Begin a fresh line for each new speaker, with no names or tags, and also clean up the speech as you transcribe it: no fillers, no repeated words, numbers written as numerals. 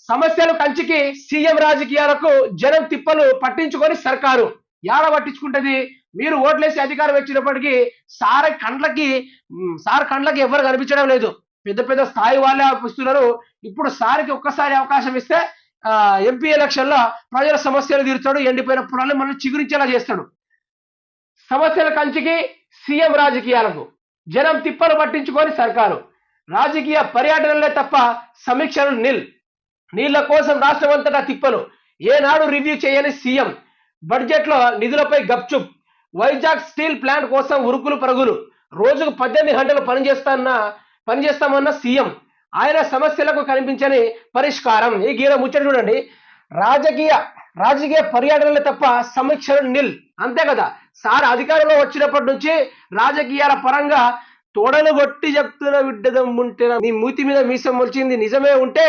సమస్యలు కంచికి సీఎం రాజకీయాలకు జనం తిప్పలు పట్టించుకొని సర్కారు యాడ పట్టించుకుంటది. మీరు ఓట్లేసి అధికారం వచ్చినప్పటికీ సార్ కండ్లకి ఎవరు కనిపించడం లేదు. పెద్ద పెద్ద స్థాయి వాళ్ళే ఇస్తున్నారు. ఇప్పుడు సార్కి ఒక్కసారి అవకాశం ఇస్తే ఎంపీ ఎలక్షన్ లో ప్రజల సమస్యలు తీర్చాడు, ఎండిపోయిన పొలాన్ని మనం చిగురించేలా చేస్తాడు. సమస్యల కంచికి సీఎం రాజకీయాలకు జనం తిప్పలు పట్టించుకొని సర్కారు రాజకీయ పర్యటనలే తప్ప సమీక్షలు నీళ్ల కోసం రాష్ట్రమంతటా తిప్పలు, ఏనాడు రివ్యూ చేయని సీఎం, బడ్జెట్ లో నిధులపై గప్చుప్, వైజాగ్ స్టీల్ ప్లాంట్ కోసం ఉరుకులు పరుగులు, రోజుకు 18 గంటలు పనిచేస్తామన్న సీఎం, ఆయన సమస్యలకు కనిపించని పరిష్కారం. ఈ గీర ముచ్చట చూడండి. రాజకీయ పర్యటనలే తప్ప సమీక్షలు అంతే కదా. సార్ అధికారంలో వచ్చినప్పటి నుంచి రాజకీయాల పరంగా తోడలు కొట్టి చెప్తున్న విడ్డదమ్ముంటే నీ మూతి మీద మీసం మొలిచింది నిజమే ఉంటే